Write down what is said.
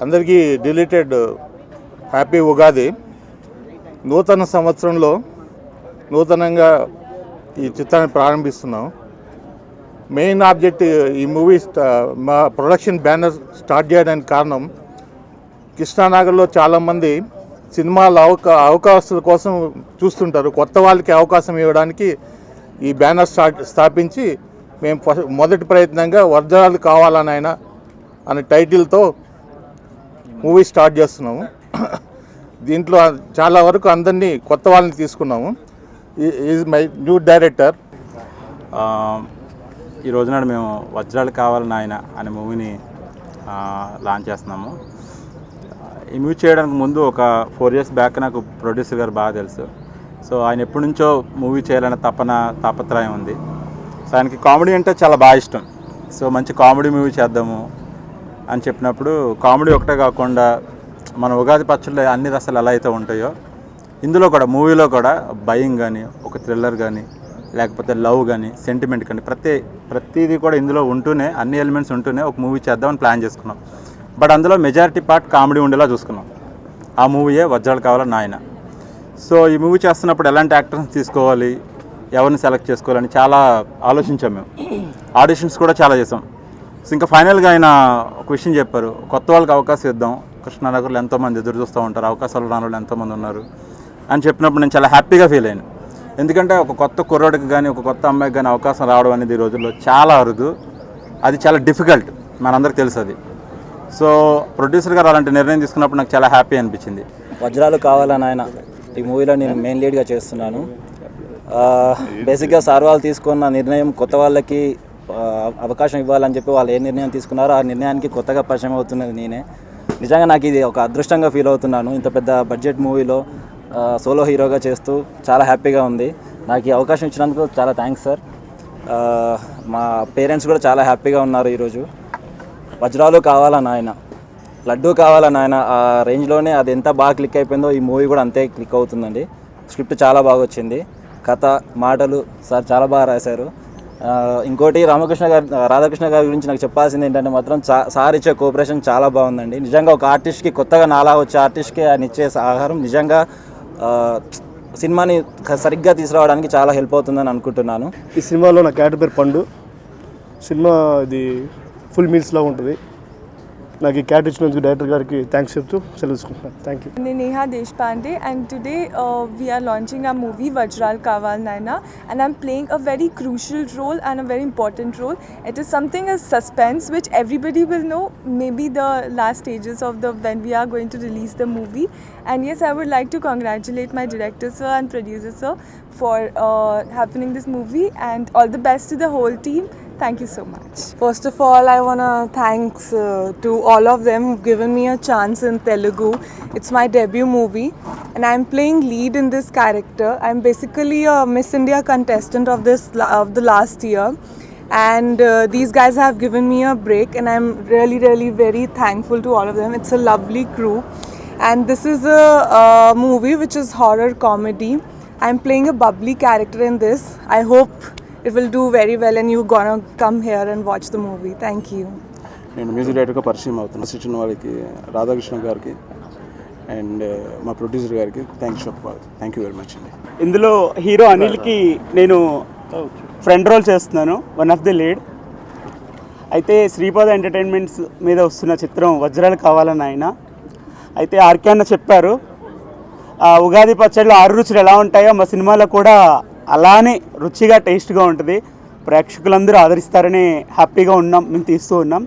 అందరికీ deleted happy Ugadi. నూతన సంవత్సరంలో నూతనంగా ఈ చిత్రాన్ని ప్రారంభిస్తున్నాం. మెయిన్ ఆబ్జెక్ట్ ఈ మూవీ మా ప్రొడక్షన్ బ్యానర్ స్టార్ట్ చేయడానికి కారణం, కృష్ణానగర్లో చాలామంది సినిమాల అవకాశాల కోసం చూస్తుంటారు. కొత్త వాళ్ళకి అవకాశం ఇవ్వడానికి ఈ బ్యానర్ స్థాపించి మేము మొదటి ప్రయత్నంగా వజ్రాలు కావాలనైనా అనే టైటిల్తో మూవీ స్టార్ట్ చేస్తున్నాము. దీంట్లో చాలా వరకు అందరినీ కొత్త వాళ్ళని తీసుకున్నాము. Is my new director. ఈ రోజున మేము వజ్రాలు కావాలి నాయన అనే మూవీని లాంచ్ చేస్తున్నాము. ఈ మూవీ చేయడానికి ముందు ఒక 4 years బ్యాక్ నాకు ప్రొడ్యూసర్ గారు బాగా తెలుసు. సో ఆయన ఎప్పటి నుంచో మూవీ చేయాలనే తాపత్రయం ఉంది. సో ఆయనకి కామెడీ అంటే చాలా బాగా ఇష్టం. సో మంచి కామెడీ మూవీ చేద్దాము అని చెప్పినప్పుడు, కామెడీ ఒకటే కాకుండా మన ఉగాది పచ్చళ్ళు అన్ని రసాలు ఎలా అయితే ఉంటాయో, ఇందులో కూడా మూవీలో కూడా భయం కానీ, ఒక థ్రిల్లర్ కానీ, లేకపోతే లవ్ కానీ, సెంటిమెంట్ కానీ ప్రతిదీ కూడా ఇందులో ఉంటూనే, అన్ని ఎలిమెంట్స్ ఉంటూనే ఒక మూవీ చేద్దామని ప్లాన్ చేసుకున్నాం. బట్ అందులో మెజారిటీ పార్ట్ కామెడీ ఉండేలా చూసుకున్నాం. ఆ మూవీయే వజ్రాలు కావాలని నాయన. సో ఈ మూవీ చేస్తున్నప్పుడు ఎలాంటి యాక్టర్స్ తీసుకోవాలి, ఎవరిని సెలెక్ట్ చేసుకోవాలని చాలా ఆలోచించాం. మేము ఆడిషన్స్ కూడా చాలా చేసాం. సో ఇంకా ఫైనల్గా ఆయన ఒక విషయం చెప్పారు, కొత్త వాళ్ళకి అవకాశం ఇద్దాం, కృష్ణానగర్లో ఎంతోమంది ఎదురు చూస్తూ ఉంటారు, అవకాశాలు రాని వాళ్ళు ఎంతోమంది ఉన్నారు అని చెప్పినప్పుడు నేను చాలా హ్యాపీగా ఫీల్ అయ్యాను. ఎందుకంటే ఒక కొత్త కుర్రోడికి కానీ, ఒక కొత్త అమ్మాయికి కానీ అవకాశం రావడం అనేది ఈ రోజుల్లో చాలా అరుదు. అది చాలా డిఫికల్ట్, మనందరికీ తెలుసు అది. సో ప్రొడ్యూసర్ గారు అలాంటి నిర్ణయం తీసుకున్నప్పుడు నాకు చాలా హ్యాపీ అనిపించింది. వజ్రాలు కావాలని ఆయన ఈ మూవీలో నేను మెయిన్ లీడ్గా చేస్తున్నాను. బేసిక్గా సార్ వాళ్ళు తీసుకున్న నిర్ణయం కొత్త వాళ్ళకి అవకాశం ఇవ్వాలని చెప్పి వాళ్ళు ఏ నిర్ణయం తీసుకున్నారో ఆ నిర్ణయానికి కొత్తగా పరిచయం అవుతున్నది నేనే. నిజంగా నాకు ఇది ఒక అదృష్టంగా ఫీల్ అవుతున్నాను. ఇంత పెద్ద బడ్జెట్ మూవీలో సోలో హీరోగా చేస్తూ చాలా హ్యాపీగా ఉంది. నాకు ఈ అవకాశం ఇచ్చినందుకు చాలా థ్యాంక్స్ సార్. మా పేరెంట్స్ కూడా చాలా హ్యాపీగా ఉన్నారు ఈరోజు. వజ్రాలు కావాలని ఆయన, లడ్డూ కావాలని ఆయన, ఆ రేంజ్లోనే అది ఎంత బాగా క్లిక్ అయిపోయిందో ఈ మూవీ కూడా అంతే క్లిక్ అవుతుందండి. స్క్రిప్ట్ చాలా బాగా వచ్చింది, కథ మాటలు సార్ చాలా బాగా రాశారు. ఇంకోటి రాధాకృష్ణ గారి గురించి నాకు చెప్పాల్సింది ఏంటంటే మాత్రం సార్ ఇచ్చే కోఆపరేషన్ చాలా బాగుందండి. నిజంగా ఒక ఆర్టిస్ట్కి, కొత్తగా నాలా వచ్చే ఆర్టిస్ట్కి ఆయన ఇచ్చే సహకారం నిజంగా సినిమాని సరిగ్గా తీసుకురావడానికి చాలా హెల్ప్ అవుతుందని అనుకుంటున్నాను. ఈ సినిమాలో నా క్యారెక్టర్ పేరు పండు. సినిమా ఇది ఫుల్ మీల్స్లో ఉంటుంది. నాకు ఈ క్యారెక్టర్ ఇచ్చినందుకు డైరెక్టర్ గారికి థ్యాంక్స్ చెప్తూ సెలవుకుంటున్నాను. Thank you. నేను Neha Deshpande and today we are launching our movie Vajral Kaval Naina and I'm playing a very crucial role and a very important role. It is something as suspense which everybody will know maybe the last stages of when we are going to release the movie. And yes, I would like to congratulate my director sir and producer sir for happening this movie, and all the best to the whole team. Thank you so much. First of all, I want to thanks to all of them who've given me a chance in Telugu. It's my debut movie and I'm playing lead in this character. I'm basically a Miss India contestant of the last year, and these guys have given me a break and I'm really very thankful to all of them. It's a lovely crew, and this is a movie which is horror comedy. I'm playing a bubbly character in this. I hope it will do very well and you're gonna come here and watch the movie. Thank you. నేను music డైరెక్టర్గా పరిచయం అవుతున్నాను. ఇచ్చిన వాళ్ళకి రాధాకృష్ణ గారికి and మా producer గారికి thank you very much అండి. ఇందులో హీరో అనిల్కి నేను ఫ్రెండ్ రోల్ చేస్తున్నాను, వన్ ఆఫ్ ది లీడ్. అయితే శ్రీపాద ఎంటర్టైన్మెంట్స్ మీద వస్తున్న చిత్రం వజ్రాలు కావాలని ఆయన. అయితే ఆర్కే అన్న చెప్పారు, ఉగాది పచ్చడిలో 6 రుచులు ఎలా ఉంటాయో మా సినిమాలో కూడా అలానే రుచిగా టేస్ట్గా ఉంటుంది. ప్రేక్షకులందరూ ఆదరిస్తారని హ్యాపీగా ఉన్నాం, మేము తీస్తూ ఉన్నాం.